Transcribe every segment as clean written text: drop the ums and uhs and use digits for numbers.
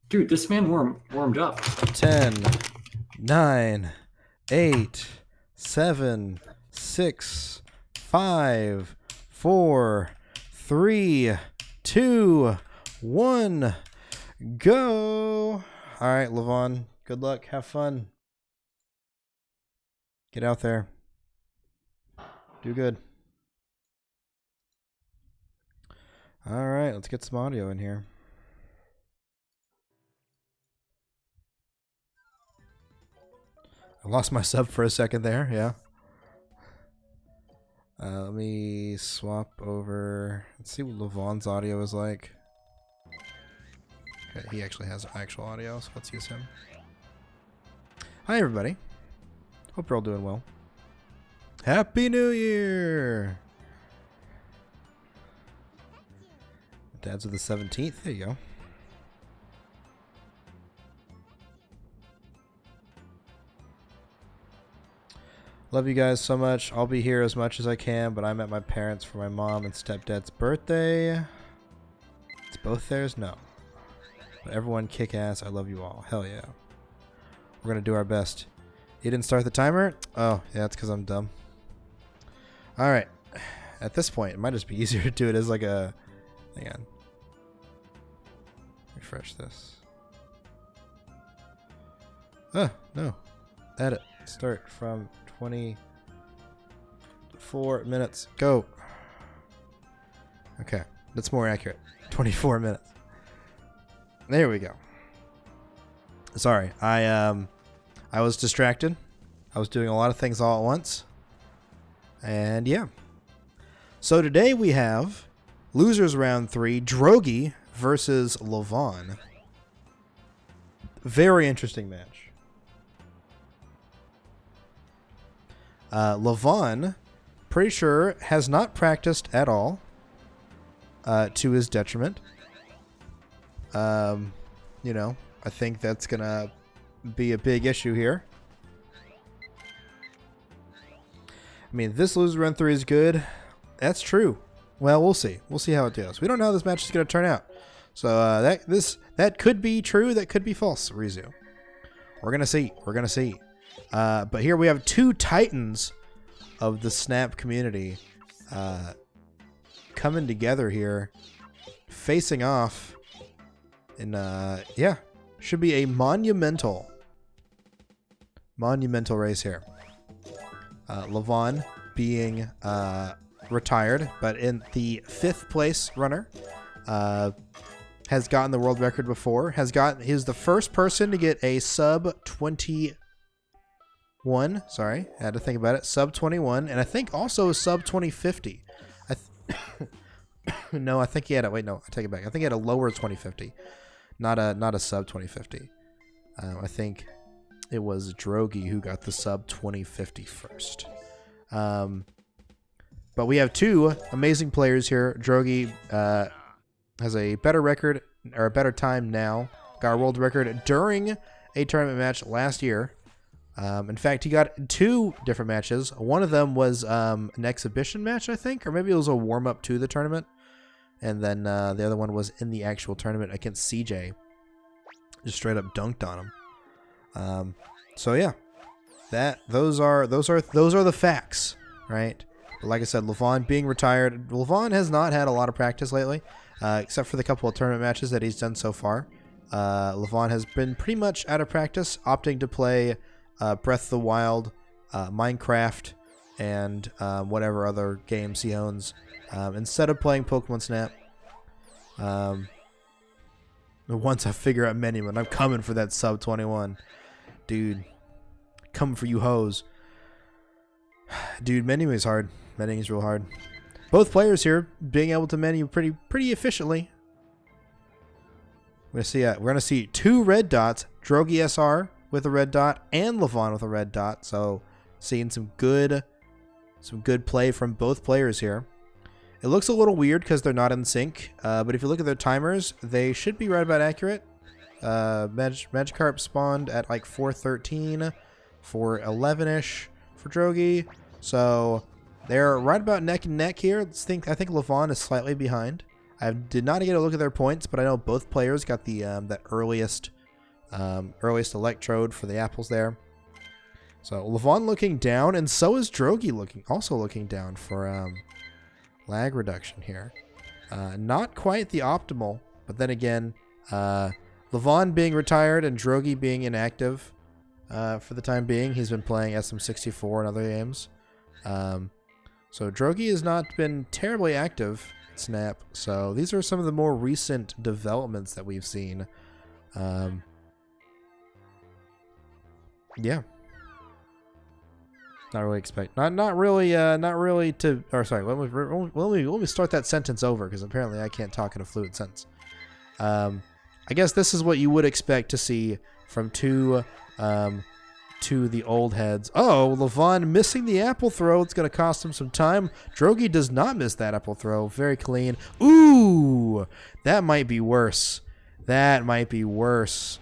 Dude, this man warmed up. 10, 9, 8, 7, 6, 5, 4, 3, 2, 1, go. All right, Lvon, good luck. Have fun. Get out there. Do good. All right, let's get some audio in here. I lost my sub for a second there, yeah. Let me swap over. Let's see what Lvon's audio is like. Okay, he actually has actual audio, so let's use him. Hi, everybody. Hope you're all doing well. Happy New Year! Dad's of the 17th. There you go. Love you guys so much. I'll be here as much as I can, but I'm at my parents' for my mom and stepdad's birthday. It's both theirs? No. But everyone kick ass. I love you all. Hell yeah. We're going to do our best. You didn't start the timer? Oh, yeah, that's because I'm dumb. Alright. At this point, it might just be easier to do it as like a... Hang on. Refresh this. Oh, no. Edit. Start from 24 minutes. Go. Okay. That's more accurate. 24 minutes. There we go. Sorry. I was distracted. I was doing a lot of things all at once. And yeah. So today we have Losers Round 3, Dorgie versus Lvon. Very interesting match. Lvon, pretty sure, has not practiced at all, to his detriment. You know, I think that's going to be a big issue here. I mean, this loser run 3 is good. That's true. Well, we'll see. We'll see how it goes. We don't know how this match is going to turn out. So that could be true. That could be false. Rizu. We're going to see. We're going to see. But here we have two titans of the Snap community coming together here, facing off in, yeah, should be a monumental race here. Lvon being retired, but in the 5th place runner, has gotten the world record before, he's the first person to get a sub 21. Sorry, I had to think about it. Sub 21, and I think also a sub 2050. No, I think he had a, wait, no, I take it back. I think he had a lower 2050, not a sub 2050. I think it was Dorgie who got the sub 2050 first. But we have two amazing players here. Dorgie has a better record, or a better time now. Got a world record during a tournament match last year. In fact, he got 2 different matches. One of them was an exhibition match, I think, or maybe it was a warm-up to the tournament. And then the other one was in the actual tournament against CJ. Just straight up dunked on him. So yeah, those are the facts, right? But like I said, Lvon being retired. Lvon has not had a lot of practice lately, except for the couple of tournament matches that he's done so far. Lvon has been pretty much out of practice, opting to play Breath of the Wild, Minecraft, and whatever other games he owns, instead of playing Pokemon Snap. Once I figure out Menuman, I'm coming for that sub 21. Dude, coming for you hoes. Dude, menuing is hard. Menuing is real hard. Both players here being able to menu pretty efficiently. We're gonna see 2 red dots, Dorgie SR with a red dot and Lvon with a red dot. So seeing some good play from both players here. It looks a little weird because they're not in sync, but if you look at their timers, they should be right about accurate. Magikarp spawned at like 4:13, 4:11ish for Dorgie, so they're right about neck and neck here. I think Lvon is slightly behind. I did not get a look at their points, but I know both players got the that earliest electrode for the apples there. So Lvon looking down, and so is Dorgie also looking down for lag reduction here. Not quite the optimal, but then again, Lvon being retired and Dorgie being inactive for the time being. He's been playing SM64 and other games. So Dorgie has not been terribly active at Snap. So these are some of the more recent developments that we've seen. Yeah. Not really not really to, or sorry, let me start that sentence over, because apparently I can't talk in a fluid sentence. I guess this is what you would expect to see from two the old heads. Oh, Lvon missing the apple throw. It's going to cost him some time. Dorgie does not miss that apple throw. Very clean. Ooh, that might be worse. That might be worse.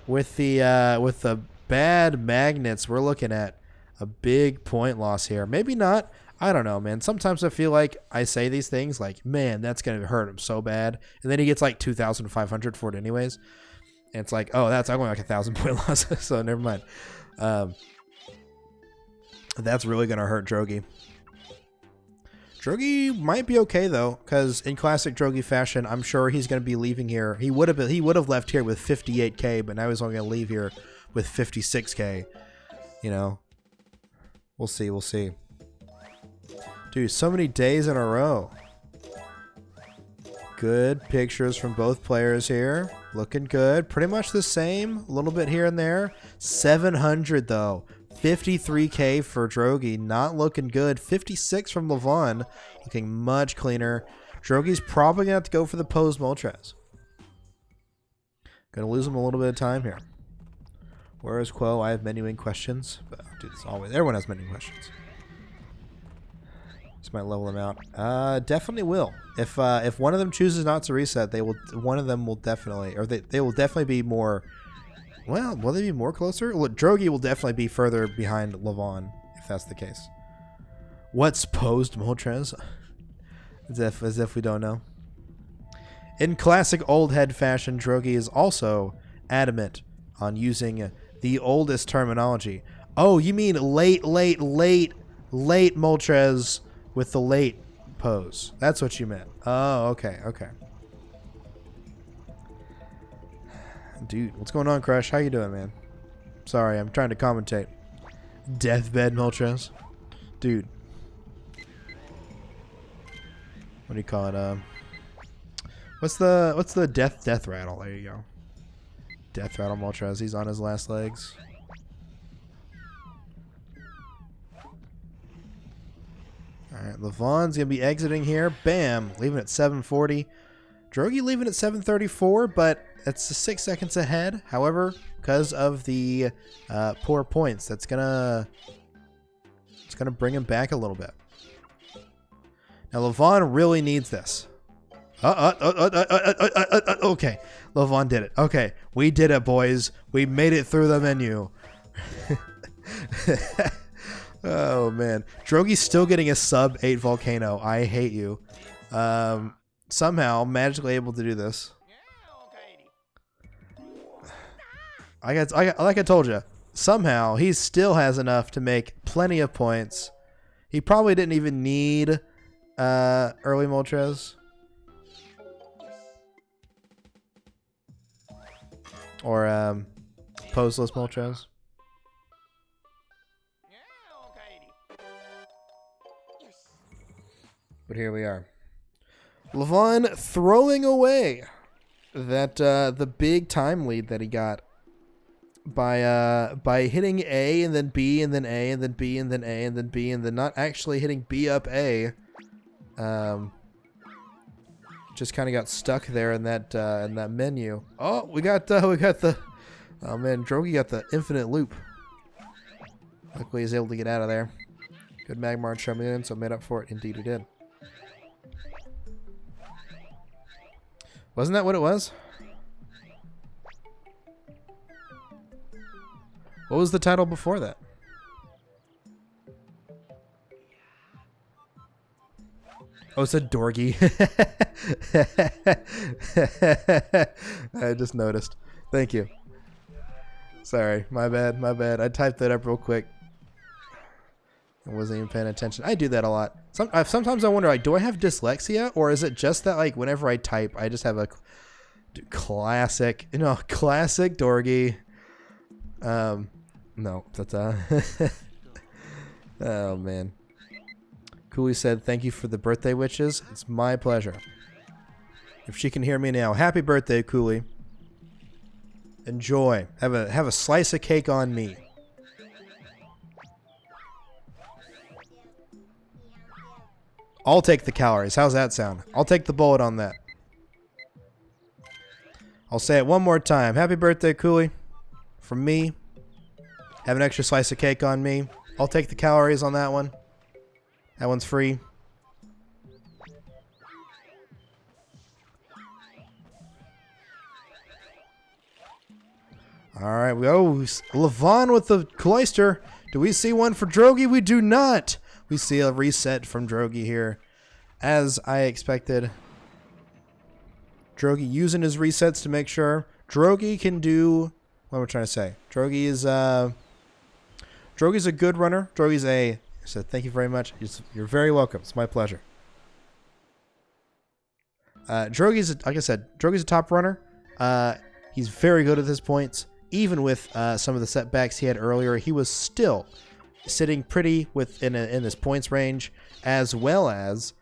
With the bad magnets, we're looking at a big point loss here. Maybe not. I don't know, man. Sometimes I feel like I say these things like, man, that's going to hurt him so bad. And then he gets like 2,500 for it anyways. And it's like, oh, that's only like 1,000 point loss. So never mind. That's really going to hurt Dorgie. Dorgie might be okay though, because in classic Dorgie fashion, I'm sure he's going to be leaving here. He would have left here with 58k, but now he's only going to leave here with 56k. You know, we'll see. We'll see. Dude, so many days in a row. Good pictures from both players here. Looking good. Pretty much the same. A little bit here and there. 700 though. 53k for Dorgie. Not looking good. 56 from Lvon. Looking much cleaner. Drogie's probably going to have to go for the pose Moltres. Going to lose him a little bit of time here. Where is Quo? I have menuing questions. But I'll do this always. Everyone has menuing questions. This might level them out. Definitely will. If one of them chooses not to reset, they will. One of them will definitely, or they will definitely be more. Well, will they be more closer? Well, Dorgie will definitely be further behind Lvon if that's the case. What's posed Moltres? As if we don't know. In classic old head fashion, Dorgie is also adamant on using the oldest terminology. Oh, you mean late Moltres with the late pose. That's what you meant. Oh, okay. Dude, what's going on, Crush? How you doing, man? Sorry, I'm trying to commentate. Deathbed Moltres. Dude. What do you call it? What's the death rattle? There you go. Death rattle Moltres. He's on his last legs. Alright, Lvon's going to be exiting here. Bam! Leaving at 740. Dorgie leaving at 734, but it's 6 seconds ahead. However, because of the poor points, it's gonna bring him back a little bit. Now, Lvon really needs this. Okay. Lvon did it. Okay. We did it, boys. We made it through the menu. Oh, man. Dorgie's still getting a sub 8 volcano. I hate you. Somehow, magically able to do this. Like I told you, somehow he still has enough to make plenty of points. He probably didn't even need early Moltres. Or poseless Moltres. But here we are. Lvon throwing away that the big time lead that he got by hitting A and then B and then A and then B and then A and then B and then not actually hitting B up A. Just kind of got stuck there in that menu. Oh, we got the oh man, Dorgie got the infinite loop. Luckily he's able to get out of there. Good Magmar coming in, so made up for it. Indeed he did. Wasn't that what it was? What was the title before that? Oh, it said Dorgie. I just noticed. Thank you. Sorry, my bad, my bad. I typed that up real quick. I wasn't even paying attention. I do that a lot. Sometimes I wonder, like, do I have dyslexia, or is it just that, like, whenever I type, I just have a classic, classic Dorgie. No, that's oh man. Cooley said, "Thank you for the birthday wishes. It's my pleasure." If she can hear me now, happy birthday, Cooley. Enjoy. Have a slice of cake on me. I'll take the calories. How's that sound? I'll take the bullet on that. I'll say it one more time. Happy birthday, Cooley. From me. Have an extra slice of cake on me. I'll take the calories on that one. That one's free. Alright, Lvon with the cloister. Do we see one for Dorgie? We do not. We see a reset from Dorgie here. As I expected. Dorgie using his resets to make sure. Dorgie can do... What am I trying to say? Dorgie's a good runner. So thank you very much. You're very welcome. It's my pleasure. Dorgie's, like I said, Dorgie's a top runner. He's very good at his points. Even with some of the setbacks he had earlier, he was still sitting pretty in this points range, as well as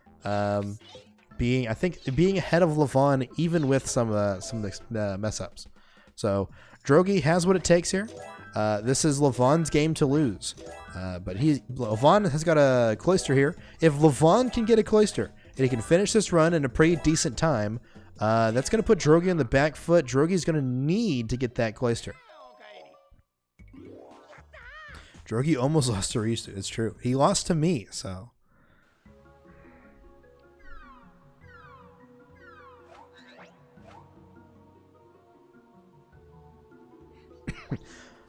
being ahead of Lvon, even with some of the mess ups. So Dorgie has what it takes here. This is Lvon's game to lose. But Lvon has got a cloister here. If Lvon can get a cloister and he can finish this run in a pretty decent time, that's going to put Dorgie on the back foot. Drogie's going to need to get that cloister. Dorgie almost lost to Ristu. It's true. He lost to me, so.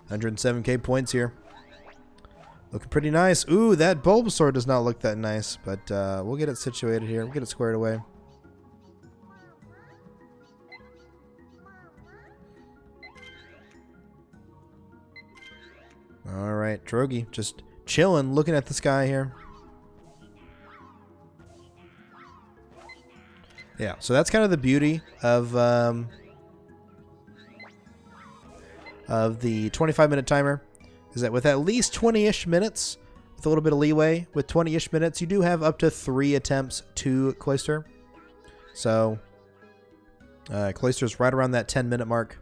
$107K points here. Looking pretty nice. Ooh, that Bulbasaur does not look that nice, but we'll get it situated here. We'll get it squared away. All right, Dorgie just chilling, looking at the sky here. Yeah, so that's kind of the beauty of the 25-minute timer, is that with at least 20-ish minutes, with a little bit of leeway, with 20-ish minutes, you do have up to 3 attempts to cloister. So, cloister's right around that 10-minute mark.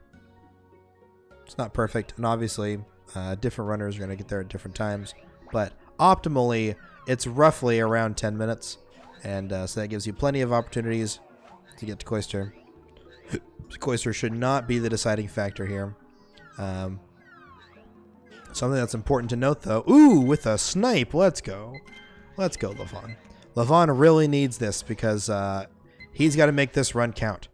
It's not perfect, and obviously, different runners are going to get there at different times. But optimally, it's roughly around 10 minutes, and so that gives you plenty of opportunities to get to cloister. Cloister should not be the deciding factor here. Something that's important to note, though. Ooh, with a snipe. Let's go. Let's go, Lvon. Lvon really needs this because he's got to make this run count.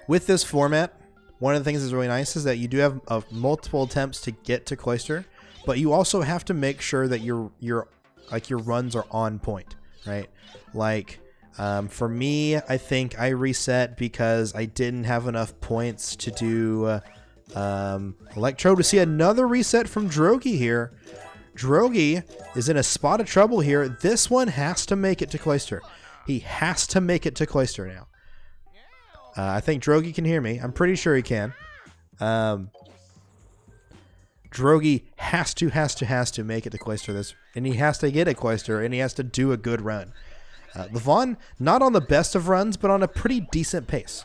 With this format, one of the things that's really nice is that you do have multiple attempts to get to cloister, but you also have to make sure that your runs are on point, right? Like, for me, I think I reset because I didn't have enough points to do Electrode. We see another reset from Dorgie here. Dorgie is in a spot of trouble here. This one has to make it to cloister. He has to make it to cloister now. I think Dorgie can hear me. I'm pretty sure he can. Dorgie has to make it to cloister this, and he has to get a cloister, and he has to do a good run. Lvon, not on the best of runs, but on a pretty decent pace,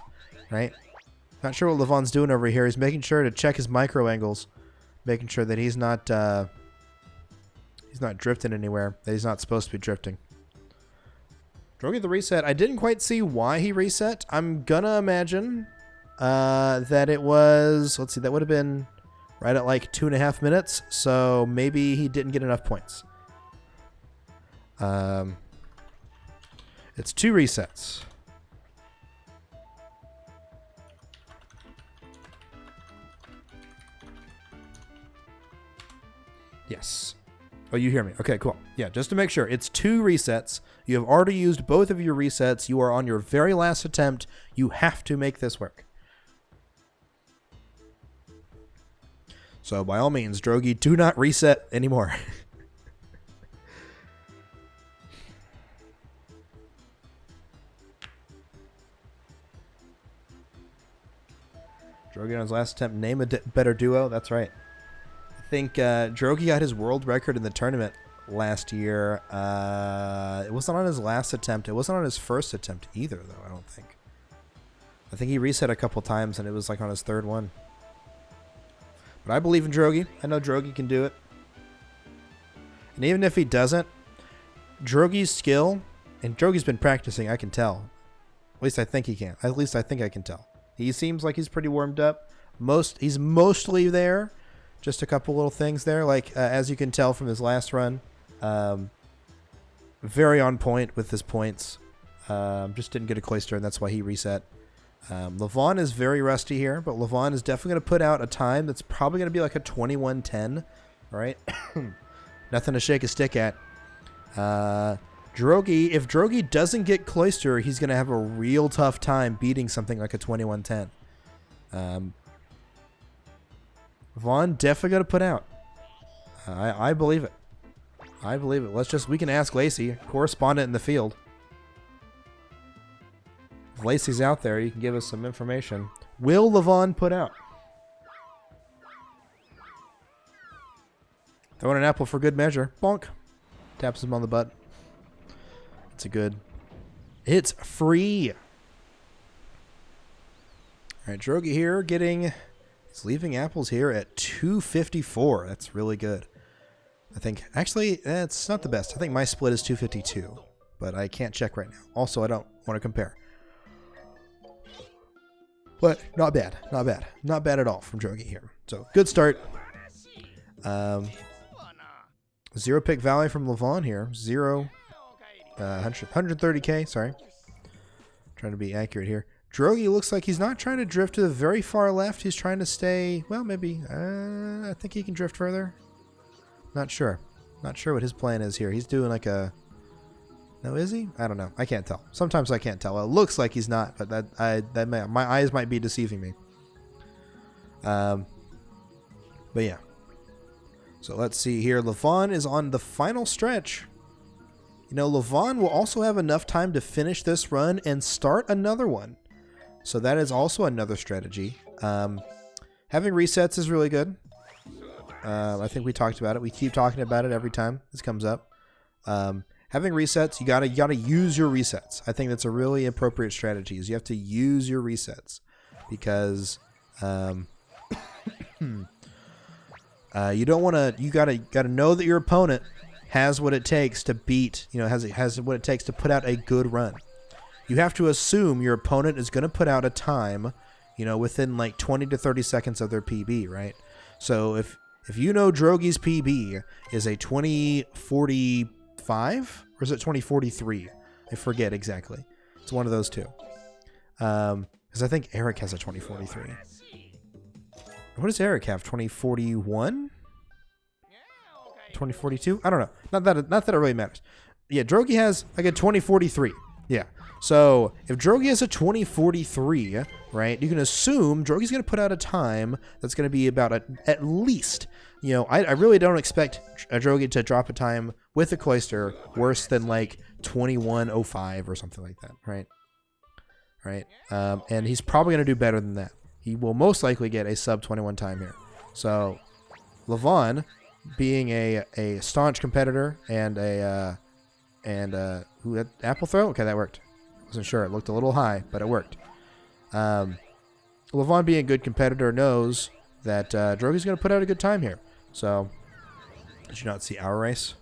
right? Not sure what Lvon's doing over here. He's making sure to check his micro angles, making sure that he's not drifting anywhere, that he's not supposed to be drifting. Dorgie the reset. I didn't quite see why he reset. I'm gonna imagine that it was, let's see, that would have been right at like 2.5 minutes, so maybe he didn't get enough points. It's 2 resets. Yes. Oh, you hear me. Okay, cool. Yeah, just to make sure. It's 2 resets. You have already used both of your resets. You are on your very last attempt. You have to make this work. So, by all means, Dorgie, do not reset anymore. Dorgie on his last attempt. Name a better duo. That's right. I think Dorgie got his world record in the tournament last year. It wasn't on his last attempt. It wasn't on his first attempt either, though, I don't think. I think he reset a couple times, and it was like on his 3rd one. But I believe in Dorgie. I know Dorgie can do it. And even if he doesn't, Drogie's skill, and Drogie's been practicing, I can tell. At least I think he can. At least I think I can tell. He seems like he's pretty warmed up. He's mostly there. Just a couple little things there. Like, as you can tell from his last run, very on point with his points. Just didn't get a cloister, and that's why he reset. Lvon is very rusty here, but Lvon is definitely going to put out a time that's probably going to be like a 21:10, right? Nothing to shake a stick at. Dorgie, if Dorgie doesn't get cloister, he's going to have a real tough time beating something like a 21:10. Vaughn definitely going to put out. I believe it. I believe it. We can ask Lacey, correspondent in the field. If Lacey's out there, you can give us some information. Will Lvon put out? Throwing an apple for good measure. Bonk. Taps him on the butt. It's a good. It's free. All right, Dorgie here getting. He's leaving apples here at 254. That's really good. I think, actually, it's not the best. I think my split is 252, but I can't check right now. Also, I don't want to compare. But not bad, not bad. Not bad at all from Dorgie here. So, good start. 0 pick value from Lvon here. 130k, sorry. Trying to be accurate here. Dorgie looks like he's not trying to drift to the very far left. He's trying to stay, well, maybe. I think he can drift further. Not sure. Not sure what his plan is here. He's doing like a... No, is he? I don't know. I can't tell. Sometimes I can't tell. It looks like he's not, but my eyes might be deceiving me. But yeah. So let's see here. Lvon is on the final stretch. You know, Lvon will also have enough time to finish this run and start another one. So that is also another strategy. Having resets is really good. I think we talked about it. We keep talking about it every time this comes up. Having resets, you gotta use your resets. I think that's a really appropriate strategy. Is you have to use your resets because you don't want to. You gotta know that your opponent has what it takes to beat. You know, has what it takes to put out a good run. You have to assume your opponent is going to put out a time, you know, within like 20 to 30 seconds of their PB, right? So if you know Drogie's PB is a 2045 or is it 2043? I forget exactly. It's one of those two. Because I think Eric has a 2043. What does Eric have? 2041? 2042? I don't know. Not that it really matters. Yeah, Dorgie has like a 2043. Yeah. So if Dorgie has a 2043, right, you can assume Drogie's going to put out a time that's going to be about at least, you know, I really don't expect a Dorgie to drop a time with a cloister worse than like 21:05 or something like that, right? Right. And he's probably going to do better than that. He will most likely get a sub 21 time here. So Lvon, being a staunch competitor and who had apple throw? Okay, that worked. Wasn't sure. It looked a little high, but it worked. Lvon, being a good competitor, knows that Drogie's going to put out a good time here. So, did you not see our race?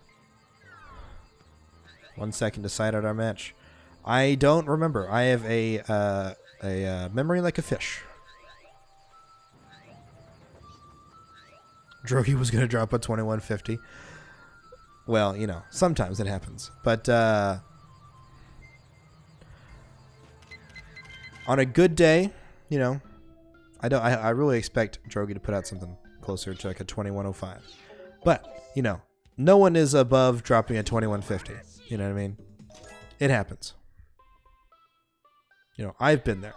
1 second to side out our match. I don't remember. I have a memory like a fish. Dorgie was going to drop a 2150. Well, you know, sometimes it happens. But on a good day, you know, I really expect Dorgie to put out something closer to like a 2105. But, you know, no one is above dropping a 2150. You know what I mean? It happens. You know, I've been there.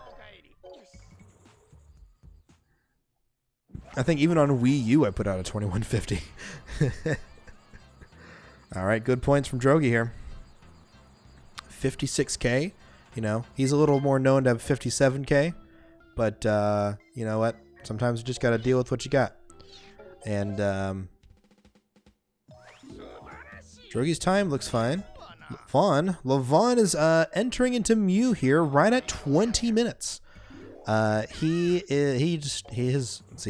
I think even on Wii U I put out a 2150. All right, good points from Dorgie here. 56K. You know, he's a little more known to have 57K. But, you know what? Sometimes you just got to deal with what you got. And, Dorgie's time looks fine. Lvon is entering into Mew here right at 20 minutes. Let's see,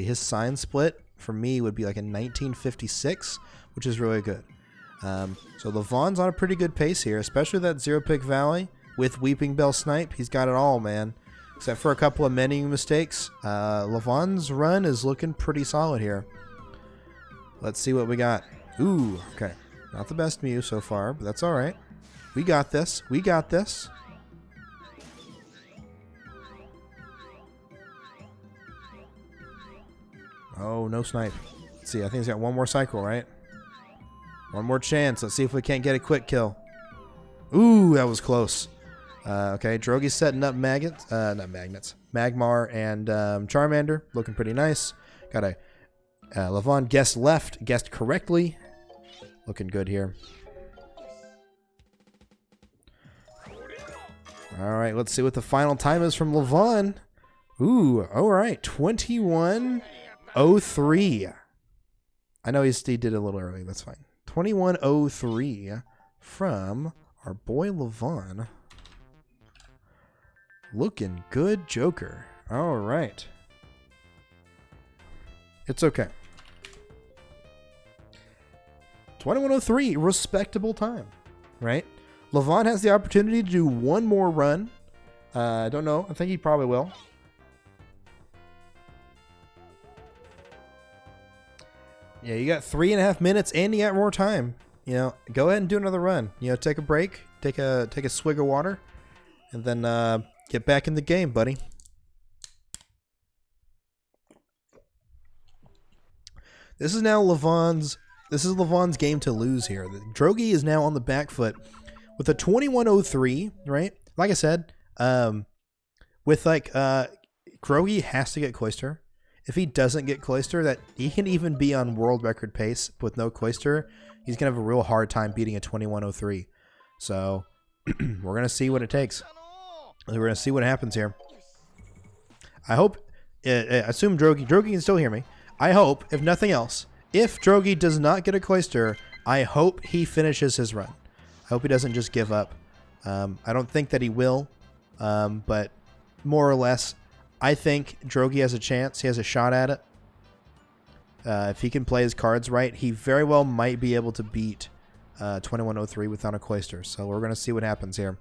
his sign split for me would be like a 1956, which is really good. So Lvon's on a pretty good pace here, especially that Zero Pick Valley with Weeping Bell Snipe. He's got it all, man. Except for a couple of menu mistakes. Lvon's run is looking pretty solid here. Let's see what we got. Ooh, okay. Not the best Mew so far, but that's all right. We got this. We got this. Oh, no snipe. Let's see. I think he's got one more cycle, right? One more chance. Let's see if we can't get a quick kill. Ooh, that was close. Okay, Dorgie's setting up maggots. Not magnets. Magmar and Charmander. Looking pretty nice. Got a Lvon guessed left. Guessed correctly. Looking good here. All right, let's see what the final time is from Lvon. Ooh, all right. 21:03. I know he did it a little early. That's fine. 21:03 from our boy Lvon. Looking good, Joker. All right. It's okay. 21:03, respectable time, right? Lvon has the opportunity to do one more run. I don't know. I think he probably will. Yeah, you got 3.5 minutes and you got more time. You know, go ahead and do another run. You know, take a break, take a swig of water, and then get back in the game, buddy. This is now Lvon's game to lose here. Dorgie is now on the back foot with a 21:03, right? Like I said, with Dorgie has to get Cloyster. If he doesn't get Cloyster, that he can even be on world record pace with no Cloyster, he's gonna have a real hard time beating a 21:03. So we're gonna see what it takes. We're gonna see what happens here. I hope. I assume Dorgie can still hear me. I hope, if nothing else, if Dorgie does not get a Cloyster, I hope he finishes his run. I hope he doesn't just give up. I don't think that he will, but more or less, I think Dorgie has a chance. He has a shot at it. If he can play his cards right, he very well might be able to beat 21:03 without a Cloyster. So we're gonna see what happens here.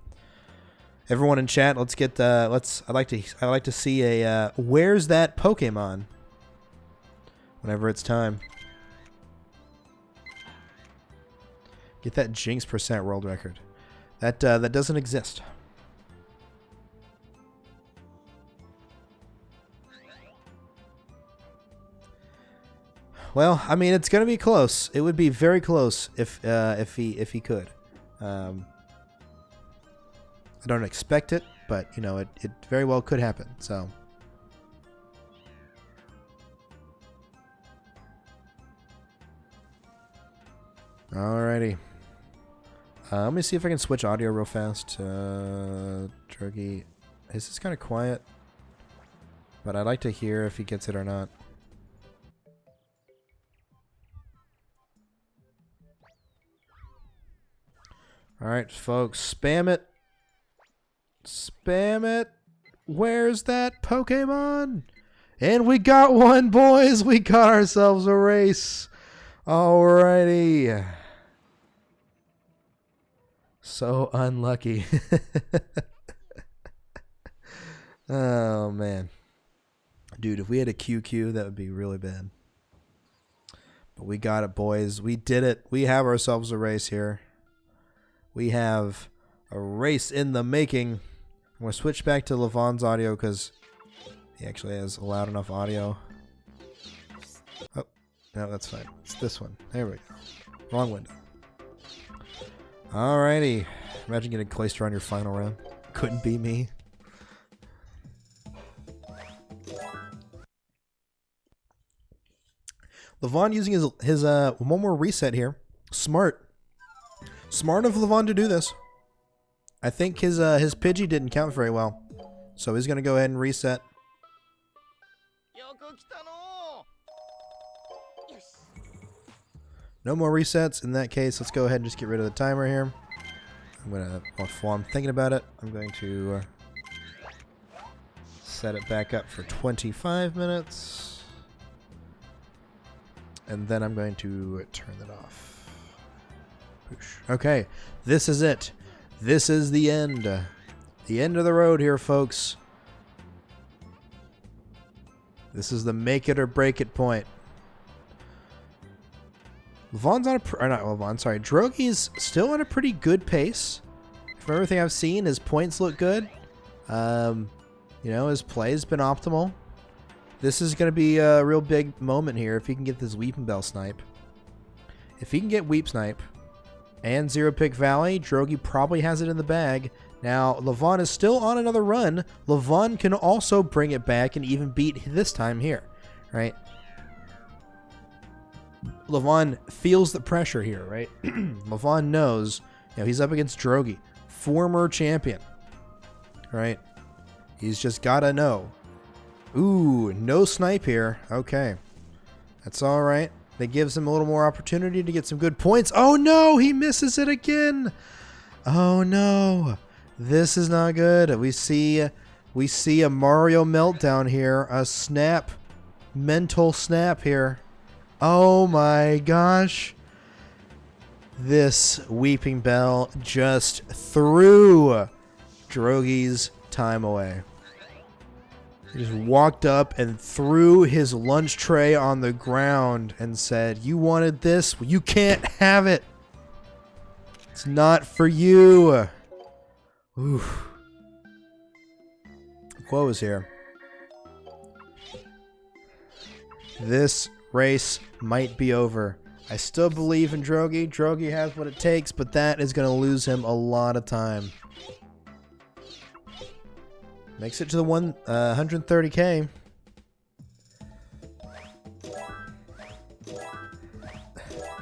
Everyone in chat, let's get I'd like to see a where's that Pokemon? Whenever it's time. Get that Jinx % world record. That doesn't exist. Well, I mean, it's gonna be close. It would be very close if he could. I don't expect it, but you know, it very well could happen. So. Alrighty. Let me see if I can switch audio real fast. Dorgie. This is kind of quiet, but I'd like to hear if he gets it or not. Alright, folks. Spam it. Spam it. Where's that Pokemon? And we got one, boys. We got ourselves a race. Alrighty. So unlucky. Oh, man. Dude, if we had a QQ, that would be really bad. But we got it, boys. We did it. We have ourselves a race here. We have a race in the making. I'm going to switch back to Lvon's audio because he actually has loud enough audio. Oh, no, that's fine. It's this one. There we go. Wrong window. Alrighty. Imagine getting Clayster on your final round. Couldn't be me. Lvon using his one more reset here. Smart. Smart of Lvon to do this. I think his Pidgey didn't count very well. So he's going to go ahead and reset. No more resets. In that case, let's go ahead and just get rid of the timer here. I'm going to, while I'm thinking about it, I'm going to set it back up for 25 minutes. And then I'm going to turn it off. Okay, this is it. This is the end. The end of the road here, folks. This is the make it or break it point. Lvon's on a, or not Lvon, sorry. Drogie's still on a pretty good pace. From everything I've seen, his points look good. You know, his play's been optimal. This is going to be a real big moment here if he can get this Weeping Bell snipe. If he can get Weep Snipe and Zero Pick Valley, Drogie probably has it in the bag. Now, Lvon is still on another run. Lvon can also bring it back and even beat this time here, right? Lvon feels the pressure here, right? Lvon knows, you know, he's up against Drogie, former champion, right? He's just gotta know. Ooh, no snipe here. Okay. That's all right. That gives him a little more opportunity to get some good points. Oh no, he misses it again. Oh no. This is not good. We see a Mario meltdown here. A snap. Mental snap here. Oh my gosh. This Weeping Bell just threw Drogie's time away. He just walked up and threw his lunch tray on the ground and said, "You wanted this? Well, you can't have it. It's not for you." Oof. What was here? This race might be over. I still believe in Drogie. Drogie has what it takes, but that is going to lose him a lot of time. Makes it to the 130K.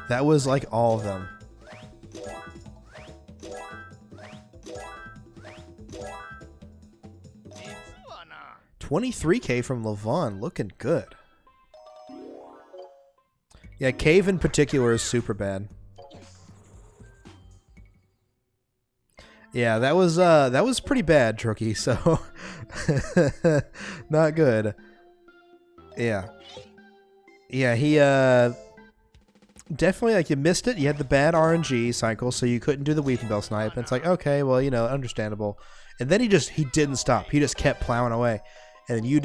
That was like all of them. 23K from Lvon, looking good. Yeah, Cave in particular is super bad. Yeah, that was pretty bad, Drogie, so not good. Yeah. Yeah, he definitely, like, you missed it. You had the bad RNG cycle, so you couldn't do the Weeping Bell snipe. And it's like, okay, well, you know, understandable. And then he didn't stop. He just kept plowing away. And you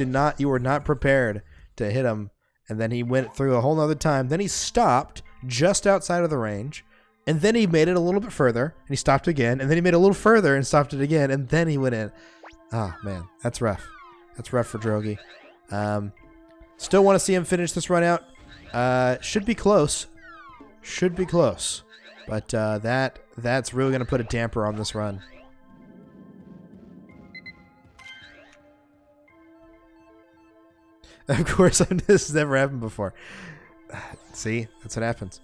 were not prepared to hit him. And then he went through a whole nother time. Then he stopped just outside of the range. And then he made it a little bit further. And he stopped again. And then he made it a little further and stopped it again. And then he went in. Ah, man. That's rough. That's rough for Drogie. Still want to see him finish this run out. Should be close. Should be close. But that's really going to put a damper on this run. Of course, this has never happened before. See? That's what happens.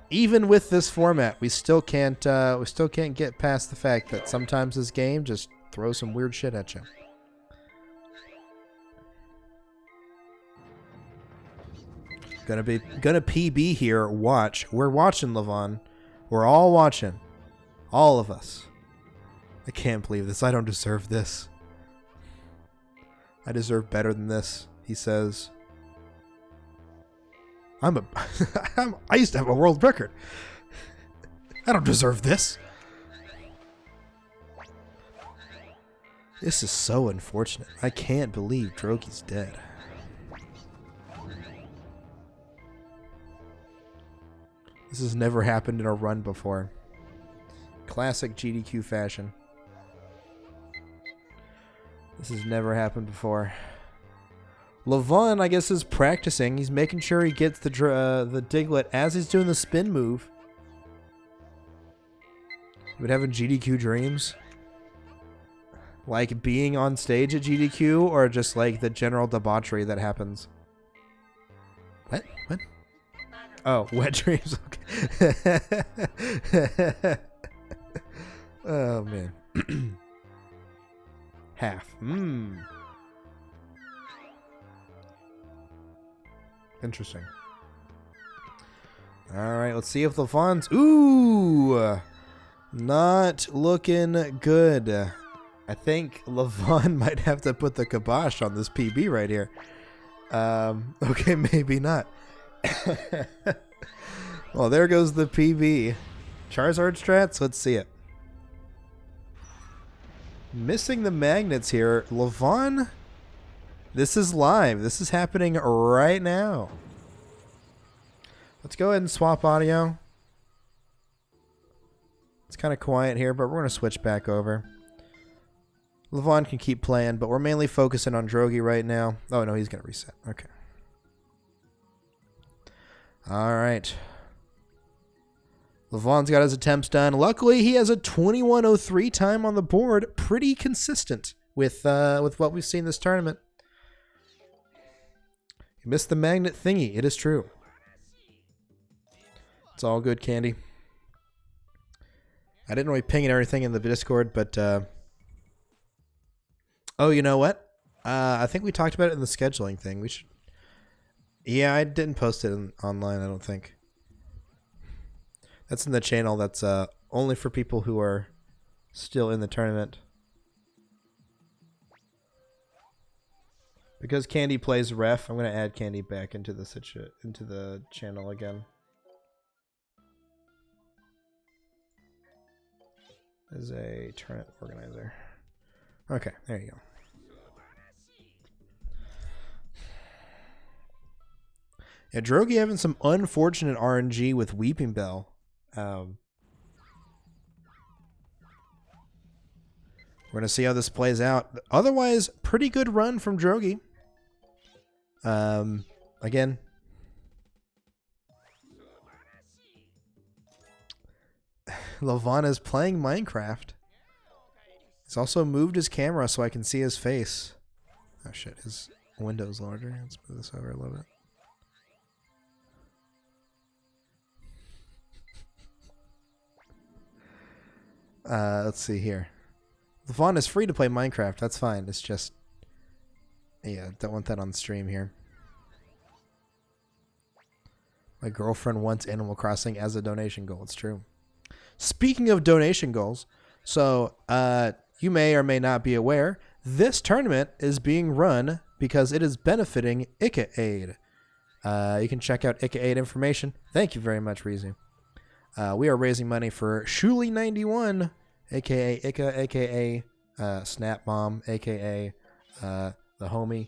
Even with this format, we still can't get past the fact that sometimes this game just throws some weird shit at you. Gonna PB here. Watch. We're watching, Lvon. We're all watching. All of us. I can't believe this. I don't deserve this. I deserve better than this, he says. I used to have a world record. I don't deserve this. This is so unfortunate. I can't believe Drogie's dead. This has never happened in a run before. Classic GDQ fashion. This has never happened before. Lvon, I guess, is practicing. He's making sure he gets the Diglett as he's doing the spin move. You would having GDQ dreams? Like being on stage at GDQ, or just like the general debauchery that happens? What? What? Oh, wet dreams. Okay. Oh, man. Half. Interesting. All right, let's see if Lvon's... Ooh! Not looking good. I think Lvon might have to put the kibosh on this PB right here. Okay, maybe not. Well, there goes the PB. Charizard strats, let's see it. Missing the magnets here. Lvon, this is live. This is happening right now. Let's go ahead and swap audio. It's kind of quiet here, but we're going to switch back over. Lvon can keep playing, but we're mainly focusing on Dorgie right now. Oh, no, he's going to reset. Okay. All right. Lvon's got his attempts done. Luckily, he has a 21:03 time on the board. Pretty consistent with what we've seen this tournament. You missed the magnet thingy. It is true. It's all good, Candy. I didn't really ping and everything in the Discord, but... Oh, you know what? I think we talked about it in the scheduling thing. We should... Yeah, I didn't post it online, I don't think. That's in the channel that's only for people who are still in the tournament. Because Candy plays ref, I'm going to add Candy back into the channel again. As a tournament organizer. Okay, there you go. Yeah, Dorgie having some unfortunate RNG with Weeping Bell. We're going to see how this plays out. Otherwise, pretty good run from Dorgie. Again. Lvon is playing Minecraft. He's also moved his camera so I can see his face. Oh shit, his window's larger. Let's move this over a little bit. Let's see here. Lvon is free to play Minecraft. That's fine. It's just... Yeah, don't want that on stream here. My girlfriend wants Animal Crossing as a donation goal. It's true. Speaking of donation goals, so you may or may not be aware, this tournament is being run because it is benefiting ICA Aid. You can check out ICA Aid information. Thank you very much, Reezy. We are raising money for Shuli91, a.k.a. ICA, a.k.a. Snap Mom, a.k.a. The homie.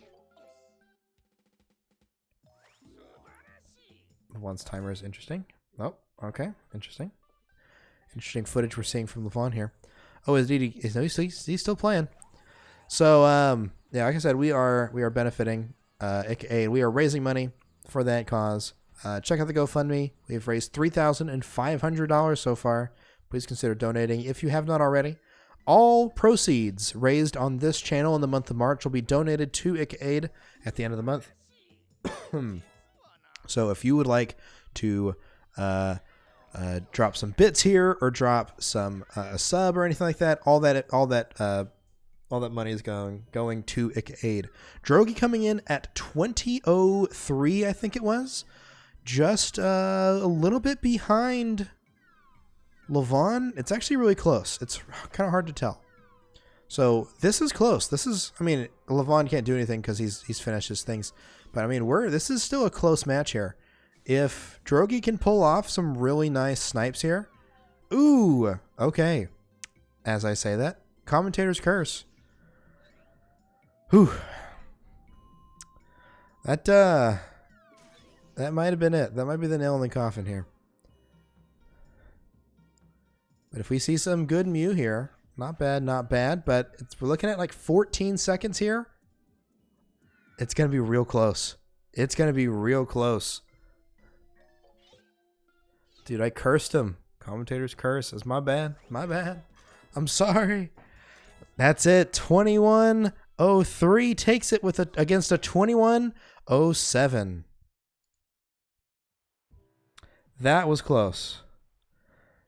One's timer is interesting. Oh, okay. Interesting. Interesting footage we're seeing from Lvon here. Oh, he's still playing. So, yeah, like I said, we are benefiting ICA Aid. We are raising money for that cause. Check out the GoFundMe. We've raised $3,500 so far. Please consider donating if you have not already. All proceeds raised on this channel in the month of March will be donated to ICA Aid at the end of the month. So if you would like to drop some bits here or drop some a sub or anything like that, all that money is going to ICA Aid. Dorgie coming in at 20:03, I think it was. Just a little bit behind Lvon. It's actually really close. It's kind of hard to tell. So this is close. This is, I mean, Lvon can't do anything because he's finished his things. But I mean, this is still a close match here. If Dorgie can pull off some really nice snipes here. Ooh, okay. As I say that, commentator's curse. Whew. That might have been it. That might be the nail in the coffin here. But if we see some good Mew here, not bad, but we're looking at like 14 seconds here. It's going to be real close. It's going to be real close. Dude, I cursed him. Commentator's curse. It's my bad. My bad. I'm sorry. That's it. 21-03 takes it with against a 21-07. That was close.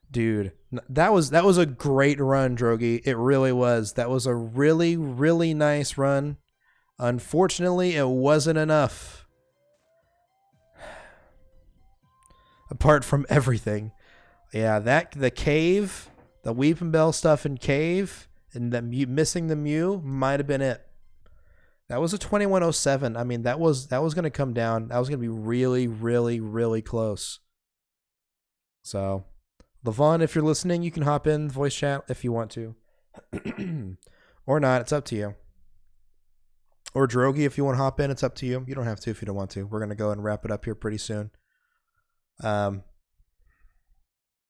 Dude, that was a great run, Dorgie. It really was. That was a really, really nice run. Unfortunately, it wasn't enough. Apart from everything. Yeah, the cave, the Weeping Bell stuff in cave, and the missing the Mew might have been it. That was a 21-07. I mean, that was going to come down. That was going to be really, really, really close. So, Lvon, if you're listening, you can hop in voice chat if you want to. Or not. It's up to you. Or Dorgie, if you want to hop in, it's up to you. You don't have to if you don't want to. We're going to go and wrap it up here pretty soon.